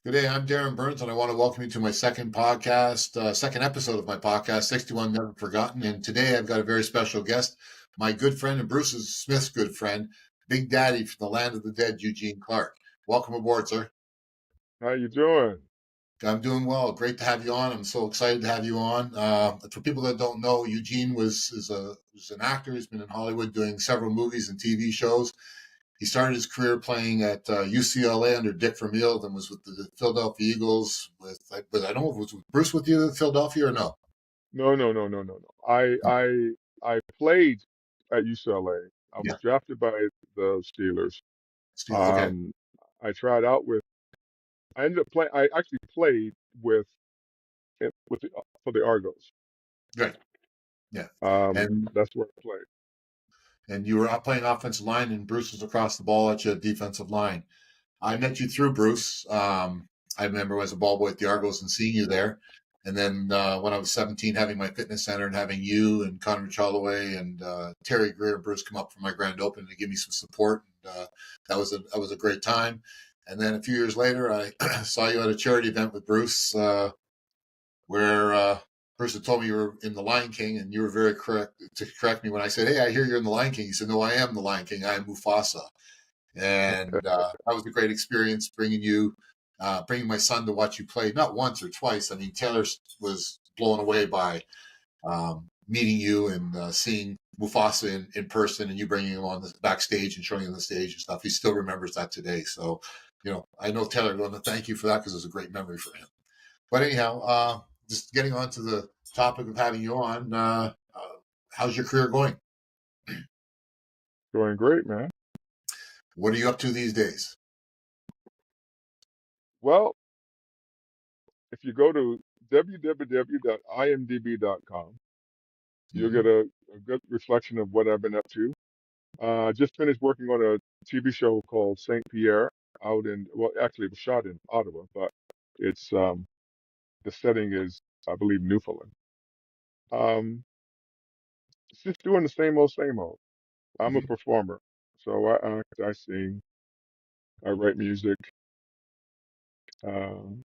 Good day. I'm Darin Burns, and I want to welcome you to my second podcast, second episode of my podcast, 61 Never Forgotten. And today I've got a very special guest, my good friend and Bruce Smith's good friend, Big Daddy from the land of the dead, Eugene Clark. Welcome aboard, sir. How you doing? I'm doing well. Great to have you on. I'm so excited to have you on. For people that don't know, Eugene was an actor. He's been in Hollywood doing several movies and TV shows. He started his career playing at UCLA under Dick Vermeil, then was with the Philadelphia Eagles. But I don't know if it was Bruce with you at Philadelphia or no. No, no, no, no, no, no. I played at UCLA. I Yeah, was drafted by the Steelers. Steelers. Okay, Um, I tried out with. I ended up playing. I actually played for the Argos. great. Yeah, and That's where I played. you were out playing offensive line, and Bruce was across the ball at you at defensive line. I met you through Bruce. I remember as a ball boy at the Argos and seeing you there. And then when I was 17, having my fitness center and having you and Connor Chalaway and Terry Greer and Bruce come up for my grand opening to give me some support. And, that was a great time. And then a few years later, I saw you at a charity event with Bruce, where Bruce had told me you were in The Lion King, and you were very correct to correct me when I said, "Hey, I hear you're in The Lion King." He said, "No, I am The Lion King. I am Mufasa." And that was a great experience bringing my son to watch you play, not once or twice. I mean, Taylor was blown away by meeting you and seeing Mufasa in person, and you bringing him on the backstage and showing him the stage and stuff. He still remembers that today. So, I know Taylor going to thank you for that because it was a great memory for him. But anyhow, just getting on to the topic of having you on, how's your career going? Doing great, man. What are you up to these days? Well, if you go to www.iamdb.com, you'll Mm-hmm. get a good reflection of what I've been up to. I just finished working on a TV show called Saint Pierre well, actually it was shot in Ottawa, but it's the setting is, I believe, Newfoundland. Um, it's just doing the same old, same old. I'm a Mm-hmm. performer, so I act, I sing, I write music. Um,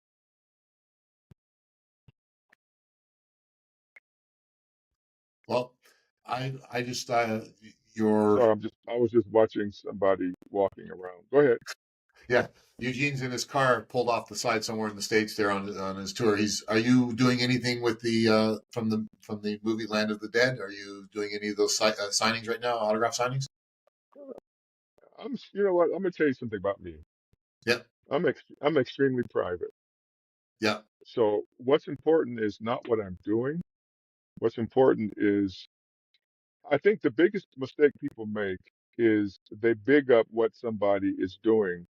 Well, I just your sorry, I was just watching somebody walking around. Go ahead. yeah, Eugene's in his car, pulled off the side somewhere in the States there on his tour. Are you doing anything with the from the movie Land of the Dead? Are you doing any of those signings right now, autograph signings? You know what? I'm gonna tell you something about me. Yeah, I'm extremely private. yeah. So what's important is not what I'm doing. What's important is I think the biggest mistake people make is they big up what somebody is doing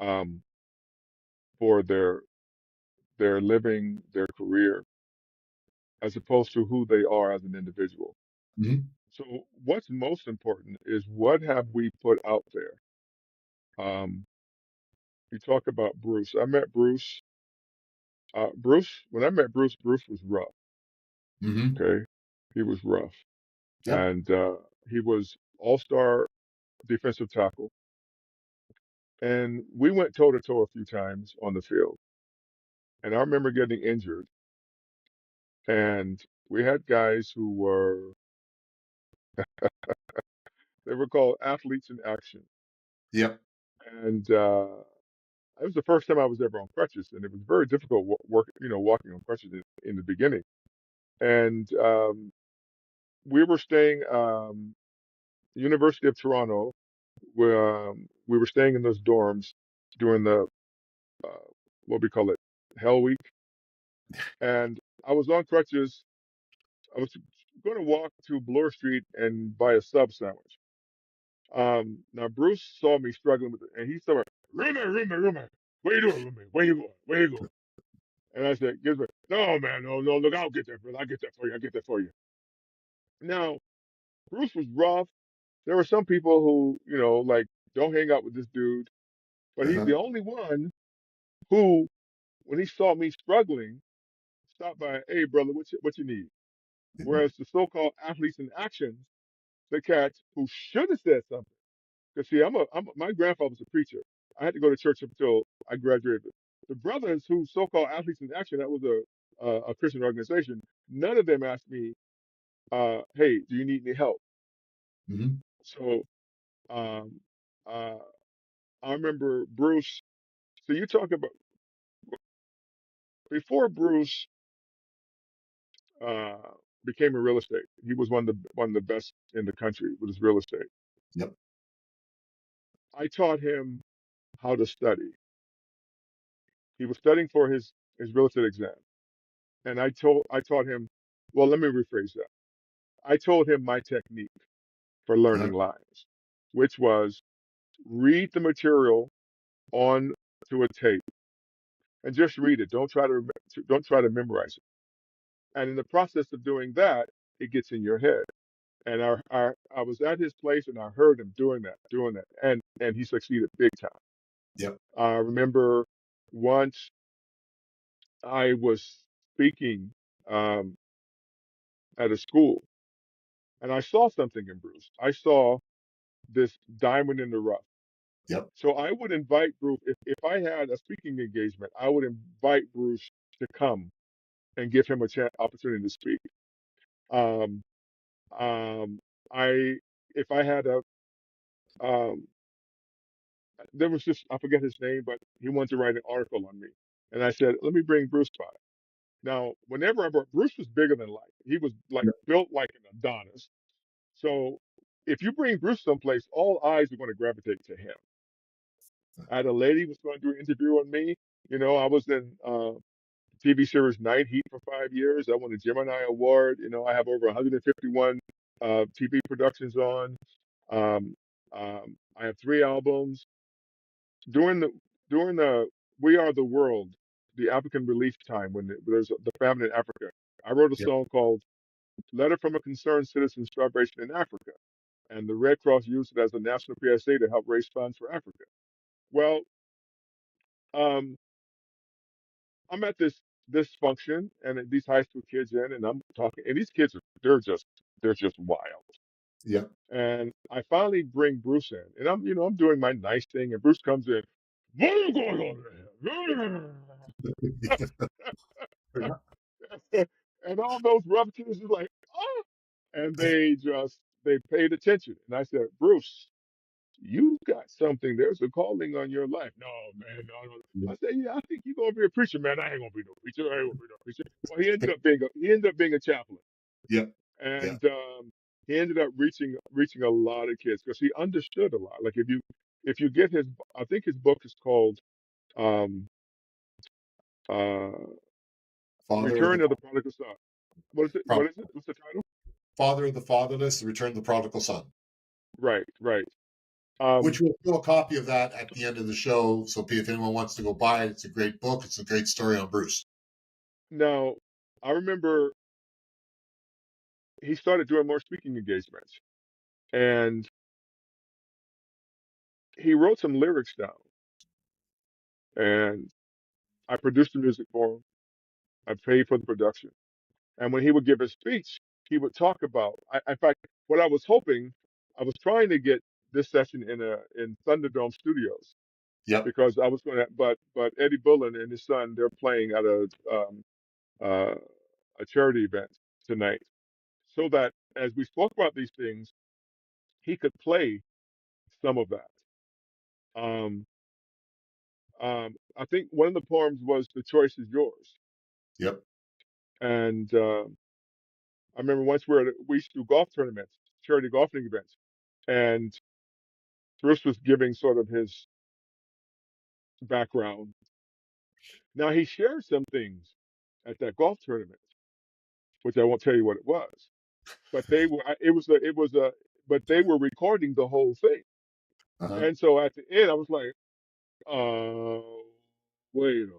um, for their living, their career, as opposed to who they are as an individual. Hmm. So what's most important is what have we put out there? Um, you talk about Bruce. I met Bruce. When I met Bruce, Bruce was rough. Hmm. Okay, he was rough, Yeah. and he was all-star defensive tackle. And we went toe to toe a few times on the field. And I remember getting injured, and we had guys who they were called athletes in action. Yep. And it was the first time I was ever on crutches, and it was very difficult walking on crutches in the beginning. And we were staying University of Toronto, where we were staying in those dorms during the uh, what we call it Hell Week, and I was on crutches. I was going to walk to Bloor Street and buy a sub sandwich. Now Bruce saw me struggling with it, and he said, "Roommate, what you doing, roommate? Where you going? Where you going?" And I said, "Gives me, no, man, no, no, look, I'll get that, brother. I'll get that for you. I'll get that for you." Now Bruce was rough. There were some people who, like, don't hang out with this dude, but he's Uh-huh. the only one who, when he saw me struggling, stopped by, "Hey, brother, what you need?" Whereas the so-called athletes in action, the cats who should have said something. Because see, my grandfather was a preacher. I had to go to church until I graduated The brothers who so-called athletes in action, that was a Christian organization. None of them asked me, "Hey, do you need any help?" Hmm. So um, uh, I remember Bruce. So you talk about before Bruce uh, became in real estate. He was one of the best in the country with his real estate. Yep. I taught him how to study. He was studying for his real estate exam, and I taught him. Well, let me rephrase that. I told him my technique for Uh-huh. learning lines, which was read the material on to a tape and just read it. Don't try to memorize it. And in the process of doing that, it gets in your head. And I was at his place and I heard him doing that, and he succeeded big time. Yep. I remember once I was speaking um, at a school, and I saw something in Bruce. I saw this diamond in the rough. Yep. So I would invite Bruce, if I had a speaking engagement, I would invite Bruce to come and give him a opportunity to speak. Um, um, I, if I had um, there was just, I forget his name, but he wanted to write an article on me. And I said, let me bring Bruce by. Now, whenever I brought, Bruce was bigger than life. He was like Yep. built like an Adonis. So if you bring Bruce someplace, all eyes are going to gravitate to him. I had a lady who was going to do an interview on me. You know, I was in TV series Night Heat for 5 years. I won a Gemini Award. You know, I have over 151 TV productions on. Um, I have 3 albums. During the We Are the World, the African relief time when there's the famine in Africa, I wrote a Yep. song called "Letter from a Concerned Citizen Starvation in Africa," and the Red Cross used it as a national PSA to help raise funds for Africa. Well, um, I'm at this function, and these high school kids in, and I'm talking, and these kids they're just wild. Yep. And I finally bring Bruce in, and I'm doing my nice thing, and Bruce comes in. What are you going on there? And all those rough kids is like, oh, and they paid attention. And I said, Bruce, you got something. There's a calling on your life. No, man, no, no. I said, yeah, I think you're gonna be a preacher, man. I ain't gonna be no preacher. I ain't gonna be no preacher. Well, he ended up being a chaplain, Yep. Yeah. and he ended up reaching a lot of kids because he understood a lot. Like if you get his, I think his book is called um, uh, Father of the Return of the Prodigal Son. What is it? Pro- What is it? What's the title? Father of the Fatherless, the Return of the Prodigal Son. Right, right. Which Um, we'll do a copy of that at the end of the show. So if anyone wants to go buy it, it's a great book. It's a great story on Bruce. Now, I remember he started doing more speaking engagements, and he wrote some lyrics down, and I produced the music for him. I paid for the production, and when he would give his speech, he would talk about. In fact, what I was hoping, I was trying to get this session in Thunderdome Studios Yep. because I was going to, but Eddie Bullen and his son, they're playing at uh, a charity event tonight, so that as we spoke about these things, he could play some of that. Um, I think one of the poems was "The Choice Is Yours," Yep. and I remember once we used to do golf tournaments, charity golfing events, and Bruce was giving sort of his background. Now he shared some things at that golf tournament, which I won't tell you what it was, but it was a, but they were recording the whole thing, Uh-huh. and so at the end I was like, oh, wait a minute,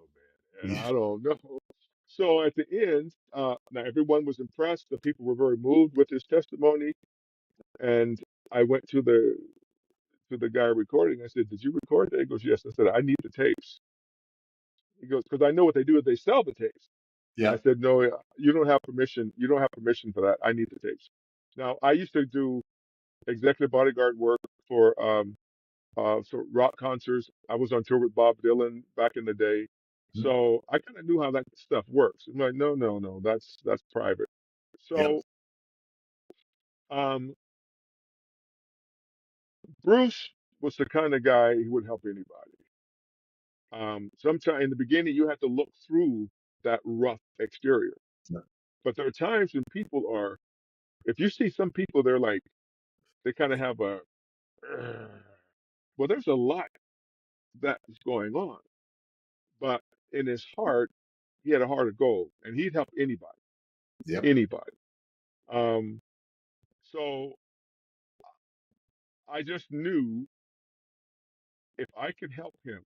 and I don't know. So at the end, now everyone was impressed. The people were very moved with his testimony, and I went to the guy recording. I said, "Did you record that?" He goes, "Yes." I said, "I need the tapes." He goes, "Because I know what they do is they sell the tapes." I Yeah. said, "No, you don't have permission. You don't have permission for that. I need the tapes." Now, I used to do executive bodyguard work for rock concerts. I was on tour with Bob Dylan back in the day. Mhm. So I kind of knew how that stuff works. I'm like, no, no, no, that's private. Yep. So um, Bruce was the kind of guy who would help anybody. Sometimes in the beginning, you have to look through that rough exterior. Yep. But there are times when people are, if you see some people, they're like, they kind of have a, well, there's a lot that is going on. But in his heart, he had a heart of gold, and he'd help anybody, Yep. anybody. Um, so I just knew if I could help him,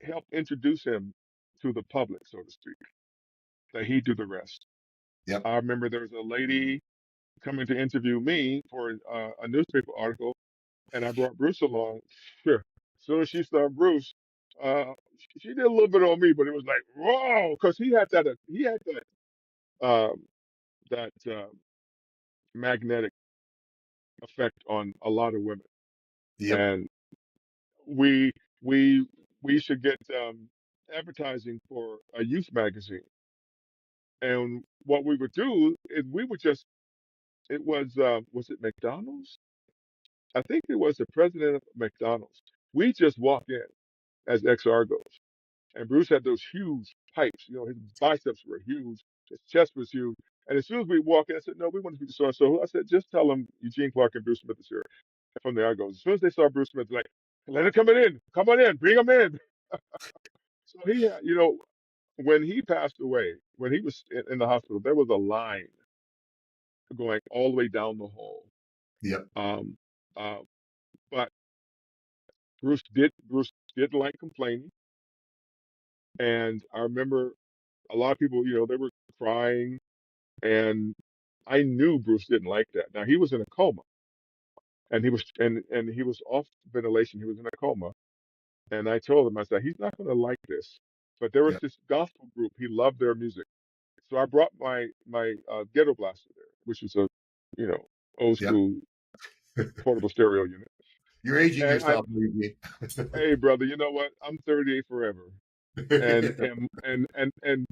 help introduce him to the public, so to speak, that he'd do the rest. Yep. I remember there was a lady coming to interview me for a newspaper article, and I brought Bruce along. Sure. As soon as she saw Bruce, she did a little bit on me, but it was like, whoa, because he had um, that magnetic effect on a lot of women, Yep. and we we we should get advertising for a youth magazine, and what we would do is we would just was it McDonald's? I think it was the president of McDonald's. We just walked in as ex-Argos, and Bruce had those huge pipes. You know, his biceps were huge, his chest was huge. And as soon as we walked in, I said, "No, we want to speak to so and so." I said, "Just tell them Eugene Clark and Bruce Smith is here from the Argos." As soon as they saw Bruce Smith, they're like, "Let him come on in, bring him in." So he, when he passed away, when he was in the hospital, there was a line going all the way down the hall. Yep. Um, uh, but Bruce didn't like complaining, and I remember a lot of people, they were crying, and I knew Bruce didn't like that. Now he was in a coma, and he was off ventilation. He was in a coma, and I told him, I said, he's not going to like this. But there was Yep. this gospel group. He loved their music, so I brought my ghetto blaster there, which was a, you know, old Yep. school portable stereo unit. You're aging And I, yourself, Eugene. hey brother, you know what? I'm 38 forever. and and and and and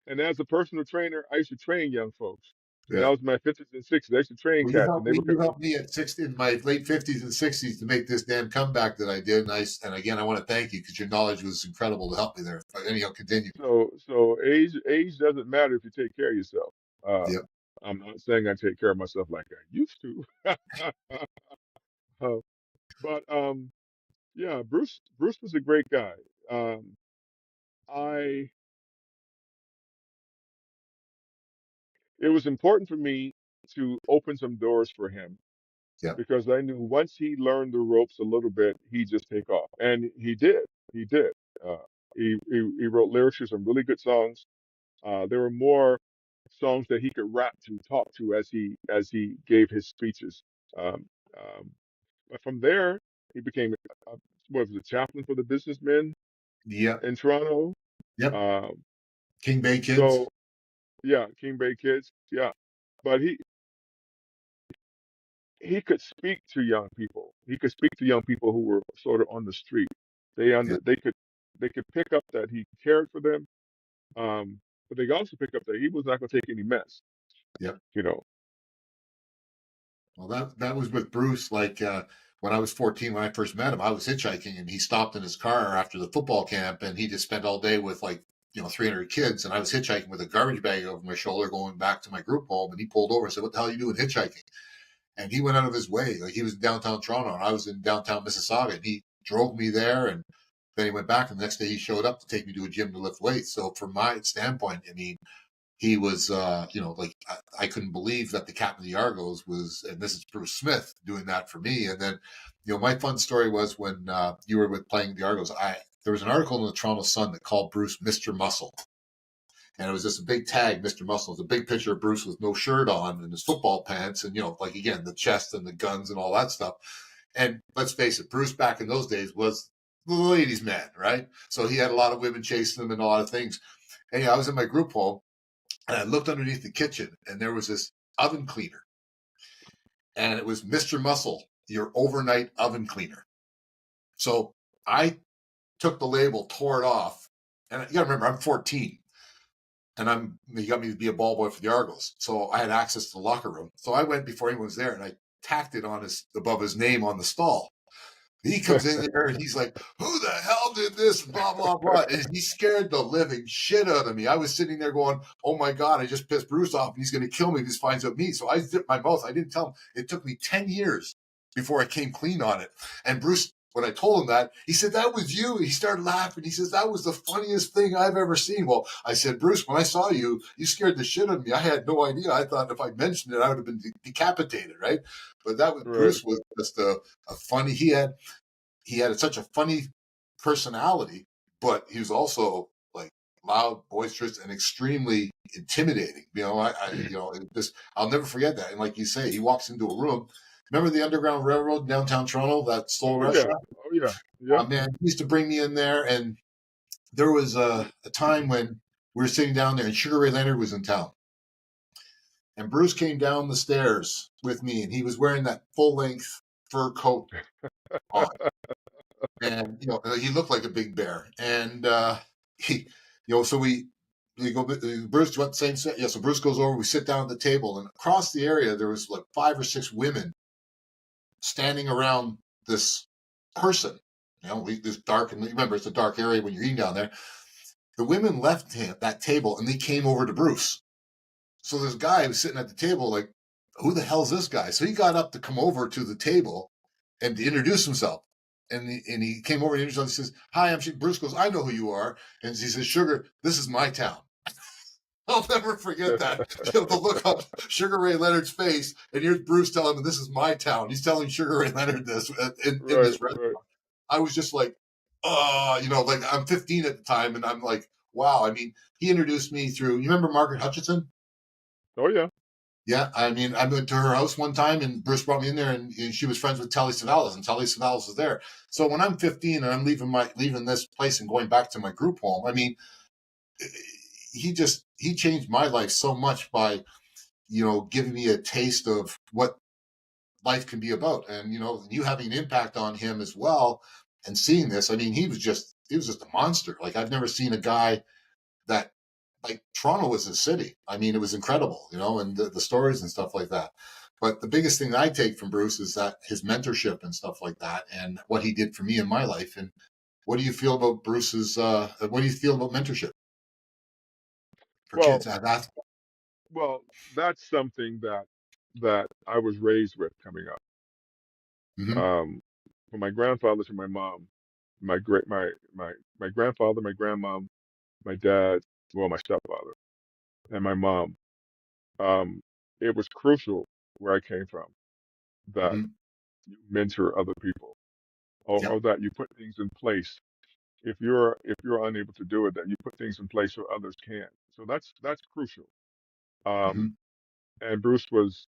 and as a personal trainer, I used to train young folks. And that Yeah. was my 50s and 60s. I used to train Well, you cats, and helped they me. were You helped me at 60 in my late 50s and 60s to make this damn comeback that I did. And again, I want to thank you because your knowledge was incredible to help me there. But anyhow, continue. so age doesn't matter if you take care of yourself. Uh, Yep. I'm not saying I take care of myself like I used to, uh, but yeah, Bruce was a great guy. Um, I It was important for me to open some doors for him Yep. because I knew once he learned the ropes a little bit, he'd just take off. And he did. He did. Uh, he wrote lyrics to some really good songs. There were more songs that he could rap to, talk to as he gave his speeches. Um, um, but from there, he became what was it, chaplain for the businessmen Yep. in Toronto. Yep. Um, King Bay Kids. so yeah, King Bay Kids. Yeah, but he could speak to young people. He could speak to young people who were sort of on the street. Yep. They could pick up that he cared for them, but they could also pick up that he was not going to take any mess. Yep. You know. Well, that was with Bruce. Like when I was 14, when I first met him, I was hitchhiking, and he stopped in his car after the football camp, and he just spent all day with 300 kids, and I was hitchhiking with a garbage bag over my shoulder, going back to my group home, and he pulled over and said, "What the hell are you doing hitchhiking?" And he went out of his way. Like he was in downtown Toronto, and I was in downtown Mississauga, and he drove me there, and then he went back, and the next day he showed up to take me to a gym to lift weights. So from my standpoint, I mean, he was, like I couldn't believe that the captain of the Argos was, and this is Bruce Smith doing that for me. And then, my fun story was when you were with playing the Argos. There was an article in the Toronto Sun that called Bruce Mr. Muscle, and it was just a big tag, Mr. Muscle. It was a big picture of Bruce with no shirt on and his football pants, and like again the chest and the guns and all that stuff. And let's face it, Bruce back in those days was the ladies' man, right? So he had a lot of women chasing him and a lot of things. Anyway, I was in my group home, and I looked underneath the kitchen, and there was this oven cleaner, and it was Mr. Muscle, your overnight oven cleaner. So I took the label, tore it off. And you got to remember, I'm 14, and he got me to be a ball boy for the Argos, so I had access to the locker room. So I went before anyone was there, and I tacked it on his above his name on the stall. He comes in there and he's like, "Who the hell did this?" Blah blah blah. And he scared the living shit out of me. I was sitting there going, "Oh my god, I just pissed Bruce off, and he's going to kill me if he finds out me." So I zipped my mouth. I didn't tell him. It took me 10 years before I came clean on it. And Bruce, when I told him that, he said, "That was you." He started laughing. He says, "That was the funniest thing I've ever seen." Well, I said, "Bruce, when I saw you, you scared the shit out of me. I had no idea. I thought if I mentioned it, I would have been decapitated, right?" But that was Right. Bruce was just a funny. He had such a funny personality, but he was also like loud, boisterous, and extremely intimidating. I'll never forget that. And like you say, he walks into a room. Remember the Underground Railroad downtown Toronto, that slow Oh yeah. restaurant? Oh yeah. Yeah. Man, he used to bring me in there, and there was a time when we were sitting down there, and Sugar Ray Leonard was in town, and Bruce came down the stairs with me, and he was wearing that full length fur coat on. And he looked like a big bear. And he, so we go. Bruce went same set. Yeah, so Bruce goes over. We sit down at the table, and across the area there was like 5 or 6 women standing around this person. This dark, and remember it's a dark area when you're eating down there. The women left that table and they came over to Bruce. So this guy was sitting at the table like, who the hell's this guy? So he got up to come over to the table and to introduce himself. And he came over and introduced himself. He says, "Hi, I'm Bruce." Goes, "I know who you are." And he says, "Sugar, this is my town." I'll never forget that. The look on Sugar Ray Leonard's face, and here's Bruce telling him, "This is my town." He's telling Sugar Ray Leonard this in Right. this restaurant. Right. I was just like, like I'm 15 at the time, and I'm like, wow. I mean, he introduced me through. You remember Margaret Hutchinson? Oh yeah. Yeah, I mean, I went to her house one time, and Bruce brought me in there, and she was friends with Telly Savalas, and Telly Savalas was there. So when I'm 15 and I'm leaving this place and going back to my group home, I mean, he changed my life so much by giving me a taste of what life can be about, and you having an impact on him as well, and seeing this. I mean, he was just a monster. Like I've never seen a guy that like Toronto was a city. I mean, it was incredible, and the stories and stuff like that. But the biggest thing that I take from Bruce is that his mentorship and stuff like that, and what he did for me in my life. And what do you feel about Bruce's? What do you feel about mentorship for Well, kids? That's well, that's something that I was raised with coming up. mm-hmm, Um, from my grandfather to my mom, my grandfather, my grandmom, my dad, well, my stepfather, and my mom. Um, it was crucial where I came from that mm-hmm, you mentor other people, yep, or that you put things in place. If you're unable to do it, that you put things in place so others can. So that's crucial. mm-hmm. Um, and Bruce was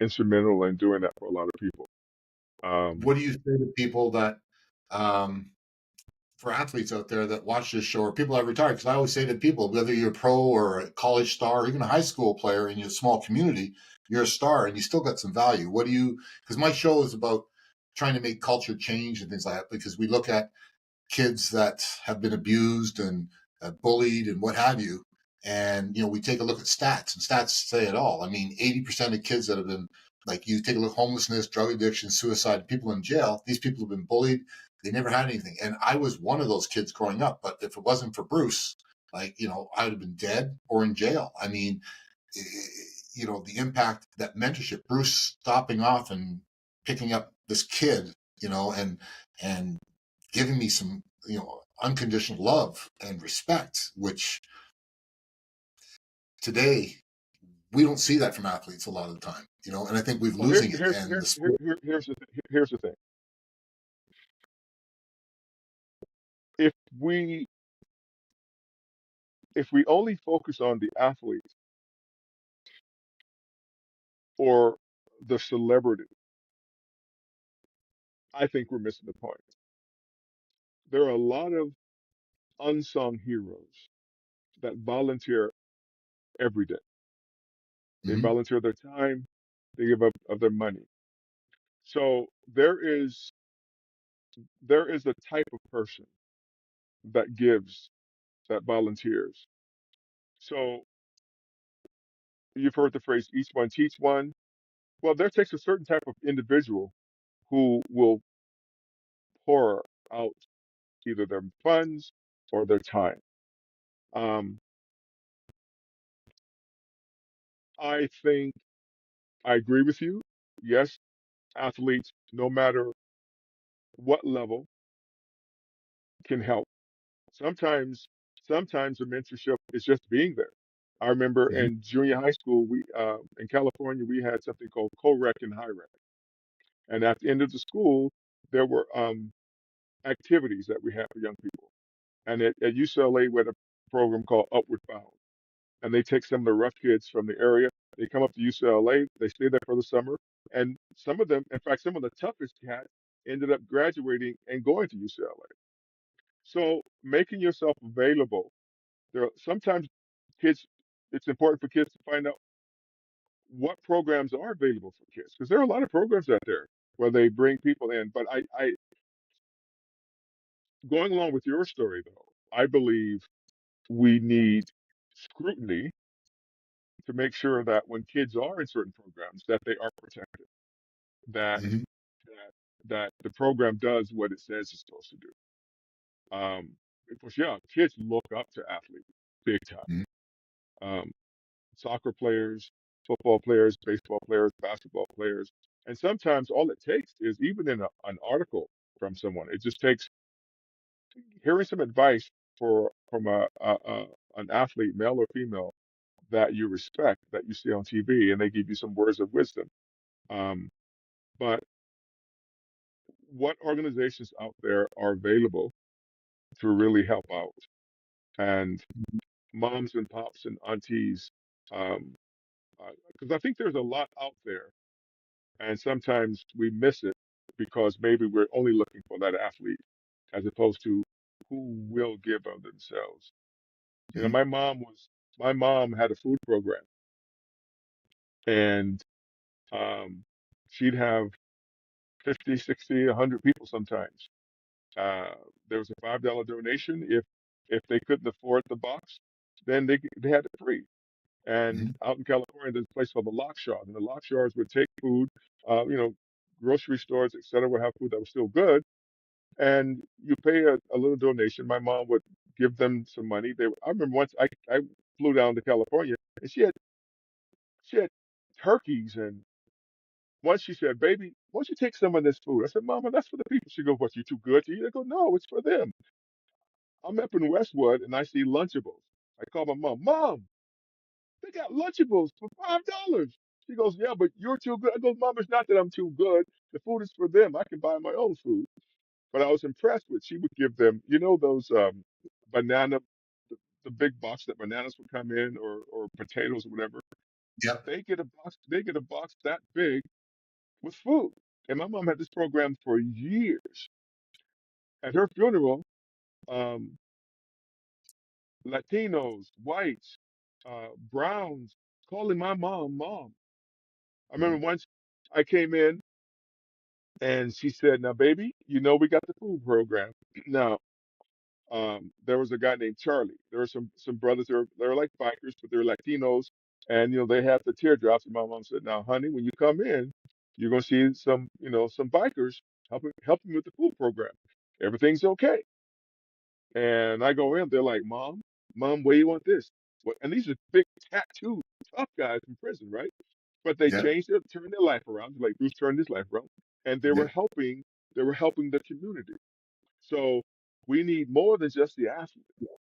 instrumental in doing that for a lot of people. Um, What do you say to people that um, for athletes out there that watch this show or people that are retired? Because I always say to people, whether you're a pro or a college star or even a high school player in your small community, you're a star and you still got some value. Because my show is about trying to make culture change and things like that, because we look at kids that have been abused and bullied and what have you. And, we take a look at stats, and stats say it all. I mean, 80% of kids that have been, like, you take a look at homelessness, drug addiction, suicide, people in jail, these people have been bullied. They never had anything. And I was one of those kids growing up. But if it wasn't for Bruce, like, I would have been dead or in jail. I mean, the impact, that mentorship, Bruce stopping off and picking up this kid, and giving me some, unconditional love and respect, which today we don't see that from athletes a lot of the time, and I think we're well, here, losing it. here's And here, the here, sport. here, here's the thing. If we if we only focus on the athlete or the celebrity, I think we're missing the point. There are a lot of unsung heroes that volunteer every day. They Mhm. volunteer their time, they give up of their money. So there is there is a type of person that gives, that volunteers. So you've heard the phrase each one teach one. Well, there takes a certain type of individual who will pour out either their funds or their time. Um, I think I agree with you. Yes, athletes, no matter what level, can help. Sometimes, sometimes the mentorship is just being there. I remember Mhm. in junior high school, we in California, we had something called co-rec and high-rec. And at the end of the school, there were activities that we had for young people. And at UCLA, we had a program called Upward Bound. And they take some of the rough kids from the area. They come up to UCLA. They stay there for the summer. And some of them, in fact, some of the toughest cats ended up graduating and going to UCLA. So making yourself available. There are sometimes kids, it's important for kids to find out what programs are available for kids because there are a lot of programs out there where they bring people in. But going along with your story though, I believe we need scrutiny to make sure that when kids are in certain programs, that they are protected, that Mhm. that that the program does what it says it's supposed to do. Because yeah, kids look up to athletes big time. Mhm. Um, Soccer players, football players, baseball players, basketball players, and sometimes all it takes is even in an article from someone. It just takes hearing some advice from an athlete, male or female, that you respect, that you see on TV, and they give you some words of wisdom. Um, but what organizations out there are available to really help out? And moms and pops and aunties, um, because I think there's a lot out there, and sometimes we miss it because maybe we're only looking for that athlete as opposed to who will give of themselves. You know, Mhm. my mom had a food program, and um, she'd have 50, 60, 100 people sometimes. Uh, there was a $5 donation. If they couldn't afford the box, then they had it free. And Mhm. out in California, there's a place called the Lock Shaw, and the Lock Shaws would take food, you know, grocery stores, et cetera, would have food that was still good, and you pay a little donation. My mom would give them some money. I remember once I flew down to California, and she had turkeys, and once she said, "Baby, why don't you take some of this food?" I said, "Mama, that's for the people." She goes, "What, you too good to eat?" I go, "No, it's for them." I'm up in Westwood, and I see Lunchables. I call my mom, "Mom, they got Lunchables for $5." She goes, "Yeah, but you're too good." I go, "Mom, it's not that I'm too good. The food is for them. I can buy my own food." But I was impressed with she would give them, you know, those banana, the big box that bananas would come in, or potatoes or whatever. Yep. They get a box that big with food. And my mom had this program for years. At her funeral, um, Latinos, whites, browns, calling my mom mom. I Mhm. remember once I came in and she said, "Now, baby, you know we got the food program. Now, there was a guy named Charlie. There were some brothers. They're like bikers, but they're Latinos, and they had the teardrops." And my mom said, "Now, honey, when you come in, you're gonna see some bikers helping with the food program. Everything's okay." And I go in, they're like, "Mom, where you want this?" What? And these are big tattooed tough guys from prison, right? But they Yep. turned their life around. Like Bruce turned his life around, and they were Yep. helping. They were helping the community. So we need more than just the athlete.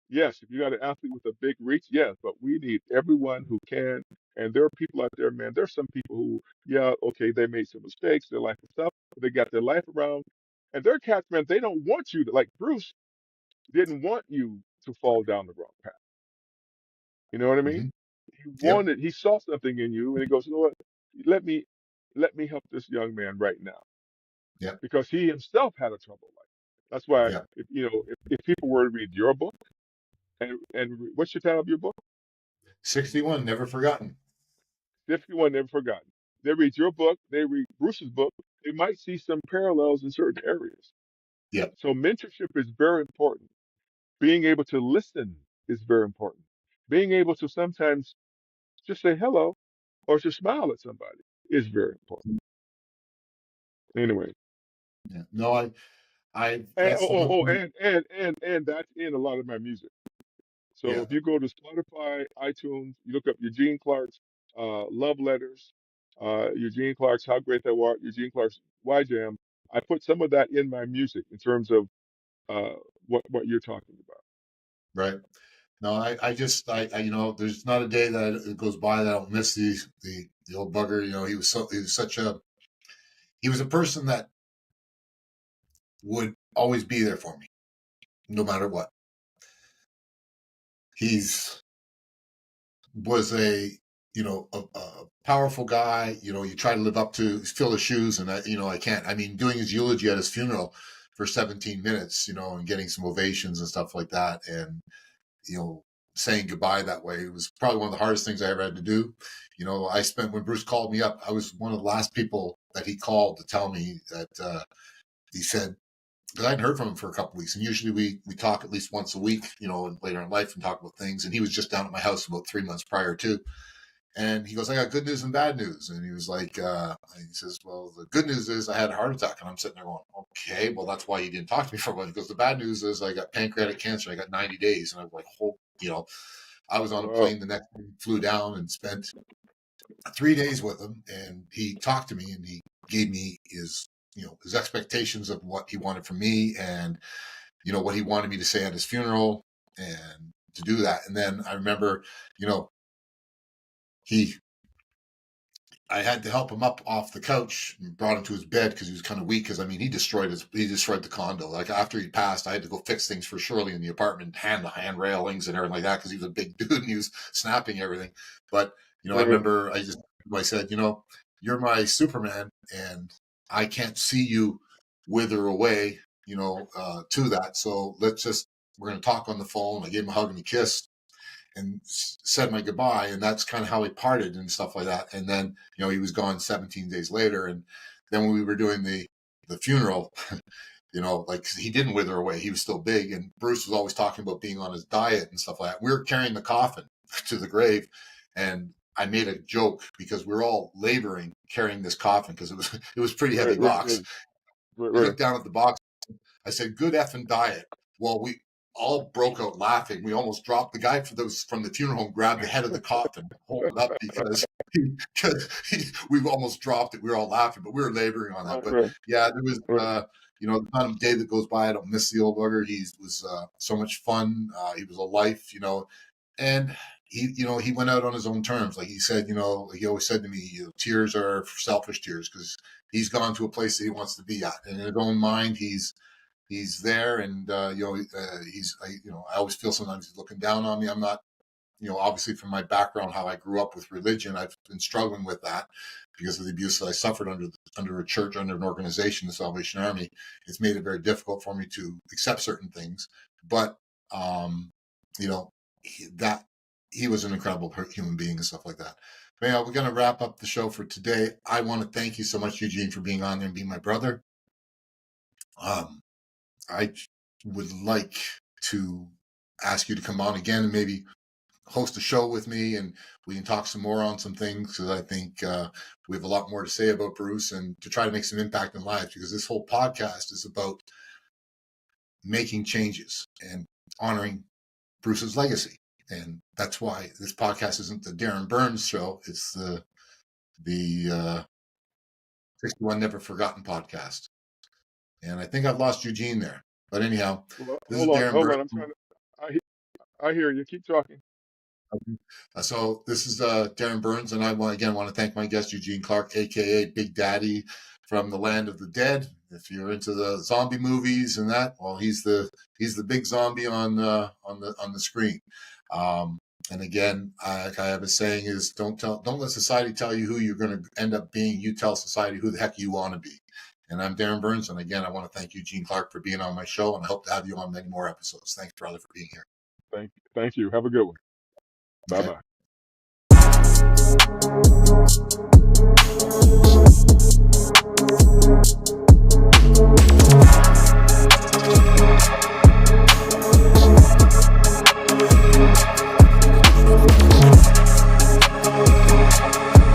Yes, if you got an athlete with a big reach, yes, but we need everyone who can. And there are people out there, man. There's some people who, yeah, okay, they made some mistakes, their life and stuff, but they got their life around. And they're cats, man, they don't want you to, like Bruce didn't want you to fall down the wrong path. You know what I mean? Mhm. Yep. He saw something in you, and he goes, "You know what? Let me, let me help this young man right now," Yep. because he himself had a troubled life. That's why, Yep. if people were to read your book, and what's your title of your book? 61, Never Forgotten. 51 Never Forgotten. They read your book, they read Bruce's book, they might see some parallels in certain areas. Yeah. So mentorship is very important. Being able to listen is very important. Being able to sometimes just say hello or to smile at somebody is very important. Anyway, Yeah. No, I, and that's the one thing. and that's in a lot of my music. So Yeah. if you go to Spotify, iTunes, you look up Eugene Clark's Love Letters, Eugene Clark's How Great Thou Art, Eugene Clark's Y Jam. I put some of that in my music in terms of uh, what you're talking about. Right. No, there's not a day that it goes by that I don't miss the old bugger. He was a person that would always be there for me, no matter what. He's was a powerful guy. You try to live up to fill his shoes, and I can't. I mean, doing his eulogy at his funeral for 17 minutes, and getting some ovations and stuff like that, and you know, saying goodbye that way. It was probably one of the hardest things I ever had to do. When Bruce called me up, I was one of the last people that he called to tell me that he said, because I hadn't heard from him for a couple of weeks. And usually we talk at least once a week, and later in life and talk about things. And he was just down at my house about 3 months prior to. And he goes, I got good news and bad news. And he was like, he says, well, the good news is I had a heart attack. And I'm sitting there going, okay, well, that's why you didn't talk to me for a while. He goes, the bad news is I got pancreatic cancer. I got 90 days. And I was like, I was on a Wow. plane the next day, flew down and spent 3 days with him. And he talked to me and he gave me his expectations of what he wanted from me and, what he wanted me to say at his funeral and to do that. And then I remember, I had to help him up off the couch and brought him to his bed because he was kind of weak. Because he destroyed the condo. Like after he passed, I had to go fix things for Shirley in the apartment, hand railings and everything like that because he was a big dude and he was snapping everything. But I Right. remember I said, you're my Superman, and I can't see you wither away, to that. So we're going to talk on the phone. I gave him a hug and a kiss and said my goodbye, and that's kind of how we parted and stuff like that. And then he was gone 17 days later, and then when we were doing the funeral, like he didn't wither away, he was still big, and Bruce was always talking about being on his diet and stuff like that. We were carrying the coffin to the grave, and I made a joke because we were all laboring carrying this coffin because it was pretty heavy Right. Right. box. Right. I Right. looked down at the box. I said, good effing diet. Well, we all broke out laughing. We almost dropped the guy from the funeral home, grabbed the head of the coffin, hold it up because we almost dropped it. We were all laughing, but we were laboring on that. But Right. yeah, there was, Right. the kind of day that goes by, I don't miss the old bugger. He was so much fun. He was a life, and he went out on his own terms. Like he said, he always said to me, tears are selfish tears because he's gone to a place that he wants to be at. And in his own mind, he's there, and I always feel sometimes he's looking down on me. I'm not, obviously from my background, how I grew up with religion, I've been struggling with that because of the abuse that I suffered under a church, under an organization, the Salvation Army. It's made it very difficult for me to accept certain things, but he was an incredible human being and stuff like that. But yeah, we're going to wrap up the show for today. I want to thank you so much, Eugene, for being on there and being my brother. I would like to ask you to come on again and maybe host a show with me, and we can talk some more on some things because I think we have a lot more to say about Bruce and to try to make some impact in lives, because this whole podcast is about making changes and honoring Bruce's legacy. And that's why this podcast isn't the Darin Burns show. It's the 61 Never Forgotten podcast. And I think I've lost Eugene there. But anyhow, Well, this is hold on. Darin Hold Burns. on. I hear you. Keep talking. So this is Darin Burns, and I want to thank my guest Eugene Clark, aka Big Daddy from the Land of the Dead. If you're into the zombie movies and that, well, he's the big zombie on the screen. And again, like I have a saying is, don't let society tell you who you're going to end up being. You tell society who the heck you want to be. And I'm Darin Burns, and again, I want to thank Eugene Clark for being on my show, and I hope to have you on many more episodes. Thanks, brother, for being here. Thank you. Have a good one. Bye Okay. bye.